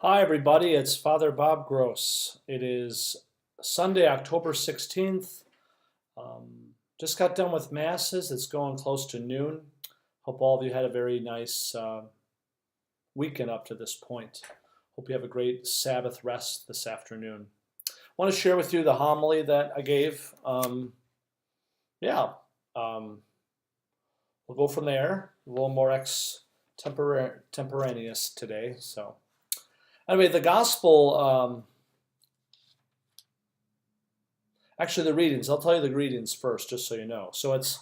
Hi, everybody. It's Father Bob Gross. It is Sunday, October 16th. Just got done with Masses. It's going close to noon. Hope all of you had a very nice weekend up to this point. Hope you have a great Sabbath rest this afternoon. I want to share with you the homily that I gave. Yeah, we'll go from there. A little more extemporaneous today. So, anyway, the gospel. Actually, the readings. I'll tell you the readings first, just so you know. So it's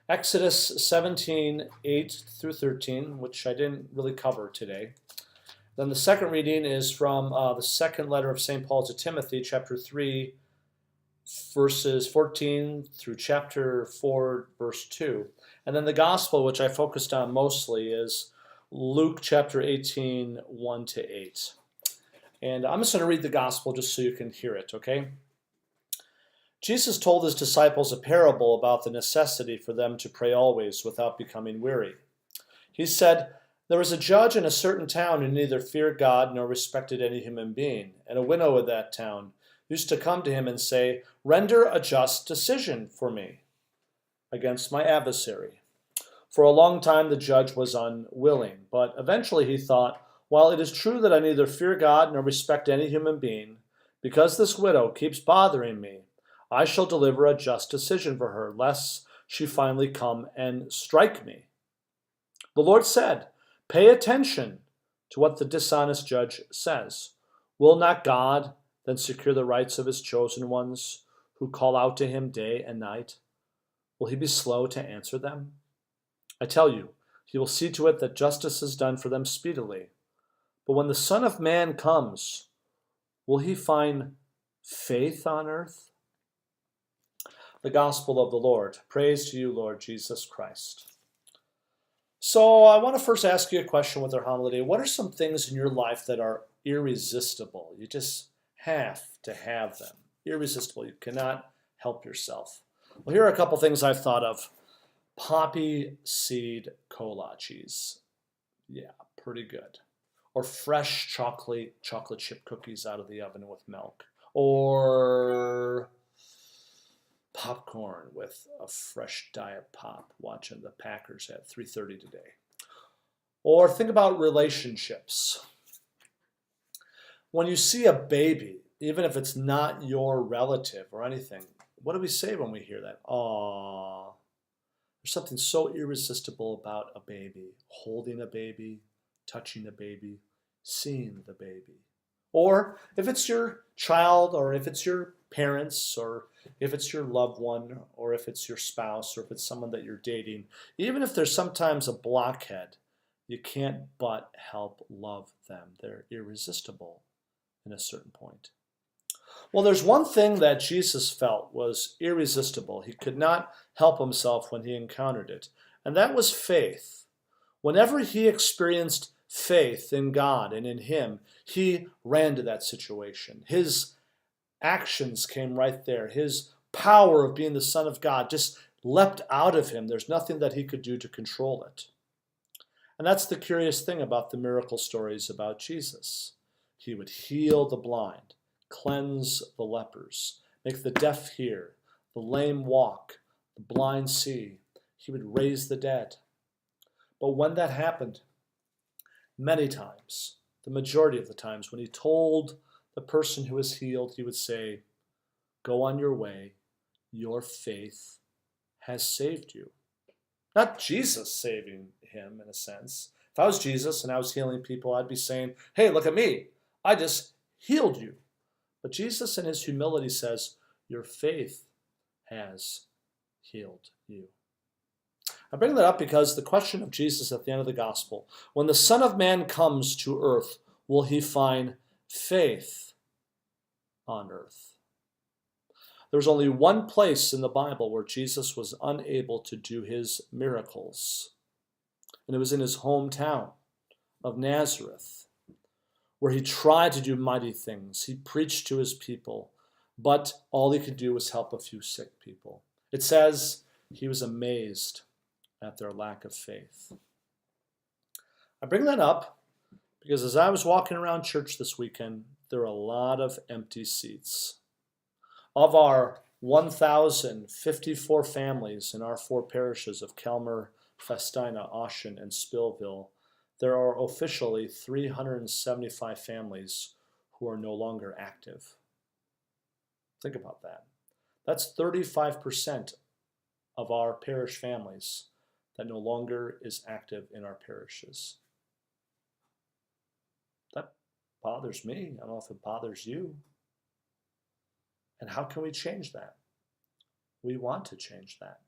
Exodus 17, 8 through 13, which I didn't really cover today. Then the second reading is from the second letter of St. Paul to Timothy, chapter 3, verses 14 through chapter 4, verse 2. And then the gospel, which I focused on mostly, is Luke chapter 18, 1 to 8. And I'm just going to read the gospel just so you can hear it, okay? Jesus told his disciples a parable about the necessity for them to pray always without becoming weary. He said, "There was a judge in a certain town who neither feared God nor respected any human being, and a widow of that town used to come to him and say, 'Render a just decision for me against my adversary.' For a long time the judge was unwilling, but eventually he thought, 'While it is true that I neither fear God nor respect any human being, because this widow keeps bothering me, I shall deliver a just decision for her, lest she finally come and strike me.' The Lord said, 'Pay attention to what the dishonest judge says. Will not God then secure the rights of his chosen ones who call out to him day and night? Will he be slow to answer them? I tell you, he will see to it that justice is done for them speedily. But when the Son of Man comes, will he find faith on earth?'" The Gospel of the Lord. Praise to you, Lord Jesus Christ. So I want to first ask you a question with our homily. What are some things in your life that are irresistible? You just have to have them. Irresistible. You cannot help yourself. Well, here are a couple things I've thought of. Poppy seed kolaches. Yeah, pretty good. Or fresh chocolate chip cookies out of the oven with milk. Or popcorn with a fresh diet pop watching the Packers at 3:30 today. Or think about relationships. When you see a baby, even if it's not your relative or anything, what do we say when we hear that? Aww. There's something so irresistible about a baby, holding a baby, touching a baby, seeing the baby. Or if it's your child, or if it's your parents, or if it's your loved one, or if it's your spouse, or if it's someone that you're dating, even if there's sometimes a blockhead, you can't but help love them. They're irresistible in a certain point. Well, there's one thing that Jesus felt was irresistible. He could not help himself when he encountered it, and that was faith. Whenever he experienced faith in God and in him, he ran to that situation. His actions came right there. His power of being the Son of God just leapt out of him. There's nothing that he could do to control it. And that's the curious thing about the miracle stories about Jesus. He would heal the blind, cleanse the lepers, make the deaf hear, the lame walk, the blind see. He would raise the dead. But when that happened, many times, the majority of the times, when he told the person who was healed, he would say, "Go on your way, your faith has saved you." Not Jesus saving him, in a sense. If I was Jesus and I was healing people, I'd be saying, "Hey, look at me. I just healed you." But Jesus in his humility says, "Your faith has healed you." I bring that up because the question of Jesus at the end of the gospel, when the Son of Man comes to earth, will he find faith on earth? There's only one place in the Bible where Jesus was unable to do his miracles, and it was in his hometown of Nazareth, where he tried to do mighty things. He preached to his people, but all he could do was help a few sick people. It says he was amazed at their lack of faith. I bring that up Because as I was walking around church this weekend, there are a lot of empty seats. Of our 1,054 families in our 4 parishes of Kelmer, Festina, Austin, and Spillville, there are officially 375 families who are no longer active. Think about that. That's 35% of our parish families that no longer is active in our parishes. That bothers me. I don't know if it bothers you. And how can we change that? We want to change that.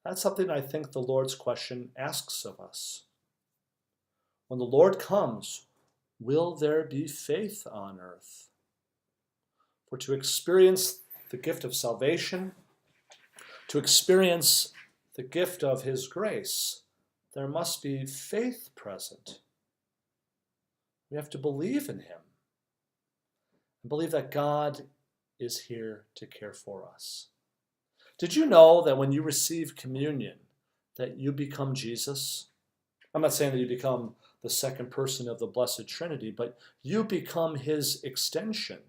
That's something I think the Lord's question asks of us. When the Lord comes, will there be faith on earth? For to experience the gift of salvation, to experience the gift of His grace, there must be faith present. We have to believe in Him and believe that God is here to care for us. Did you know that when you receive communion, that you become Jesus? I'm not saying that you become the second person of the Blessed Trinity, but you become His extension.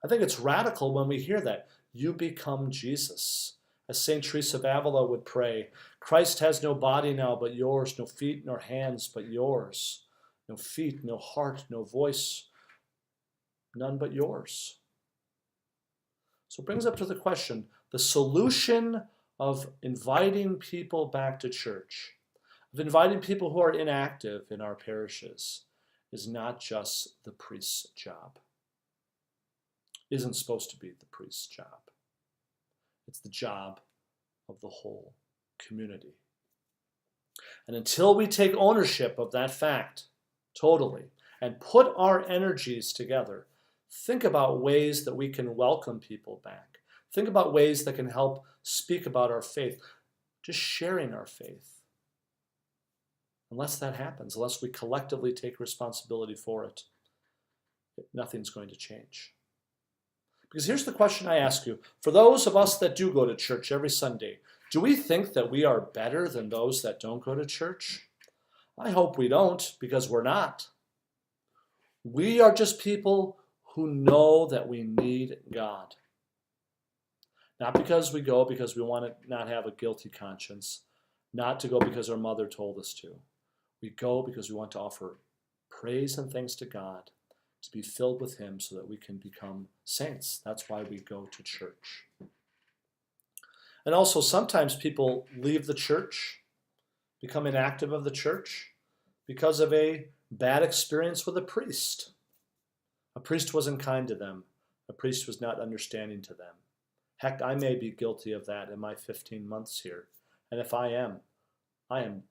I think it's radical when we hear that. You become Jesus. As St. Teresa of Avila would pray, Christ has no body now but yours, no feet nor hands but yours, no feet, no heart, no voice, none but yours. So it brings up to the question, the solution of inviting people back to church, of inviting people who are inactive in our parishes, is not just the priest's job. Isn't supposed to be the priest's job. It's the job of the whole community. And until we take ownership of that fact, totally, and put our energies together, think about ways that we can welcome people back. Think about ways that can help speak about our faith, just sharing our faith. Unless that happens, unless we collectively take responsibility for it, nothing's going to change. Because here's the question I ask you. For those of us that do go to church every Sunday, do we think that we are better than those that don't go to church? I hope we don't, because we're not. We are just people who know that we need God. Not because we go because we want to not have a guilty conscience, not to go because our mother told us to. We go because we want to offer praise and thanks to God, to be filled with Him so that we can become saints. That's why we go to church. And also, sometimes people leave the church, become inactive of the church, because of a bad experience with a priest. A priest wasn't kind to them. A priest was not understanding to them. Heck, I may be guilty of that in my 15 months here. And if I am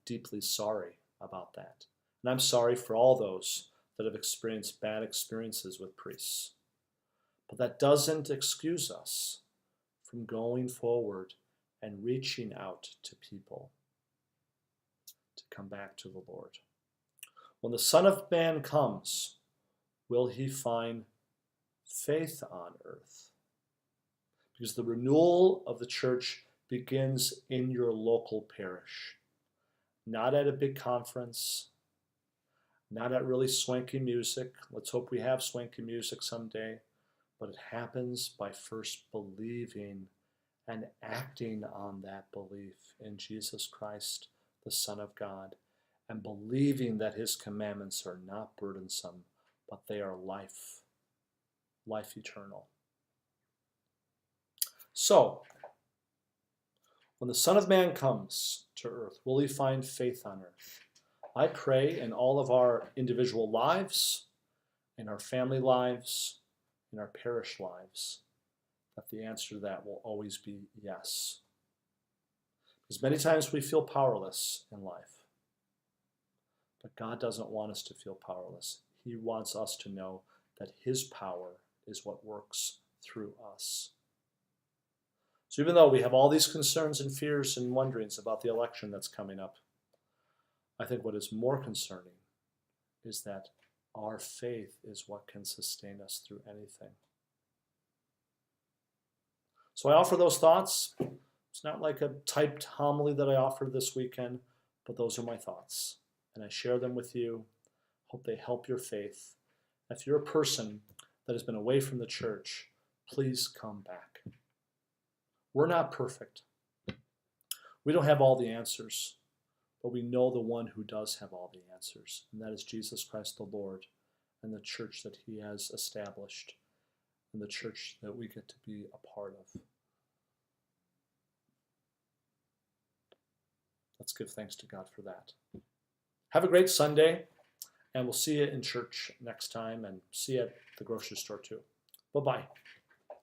deeply sorry about that. And I'm sorry for all those that have experienced bad experiences with priests. But that doesn't excuse us from going forward and reaching out to people to come back to the Lord. When the Son of Man comes, will He find faith on earth? Because the renewal of the church begins in your local parish, not at a big conference, not at really swanky music. Let's hope we have swanky music someday. But it happens by first believing and acting on that belief in Jesus Christ, the Son of God, and believing that His commandments are not burdensome, but they are life eternal. So, when the Son of Man comes to earth, will He find faith on earth? I pray in all of our individual lives, in our family lives, in our parish lives, that the answer to that will always be yes. Because many times we feel powerless in life. But God doesn't want us to feel powerless. He wants us to know that His power is what works through us. So even though we have all these concerns and fears and wonderings about the election that's coming up, I think what is more concerning is that our faith is what can sustain us through anything. So I offer those thoughts. It's not like a typed homily that I offered this weekend, but those are my thoughts. and I share them with you. Hope they help your faith. If you're a person that has been away from the church, please come back. We're not perfect. We don't have all the answers, but we know the one who does have all the answers, and that is Jesus Christ the Lord and the church that he has established and the church that we get to be a part of. Let's give thanks to God for that. Have a great Sunday, and we'll see you in church next time and see you at the grocery store too. Bye-bye.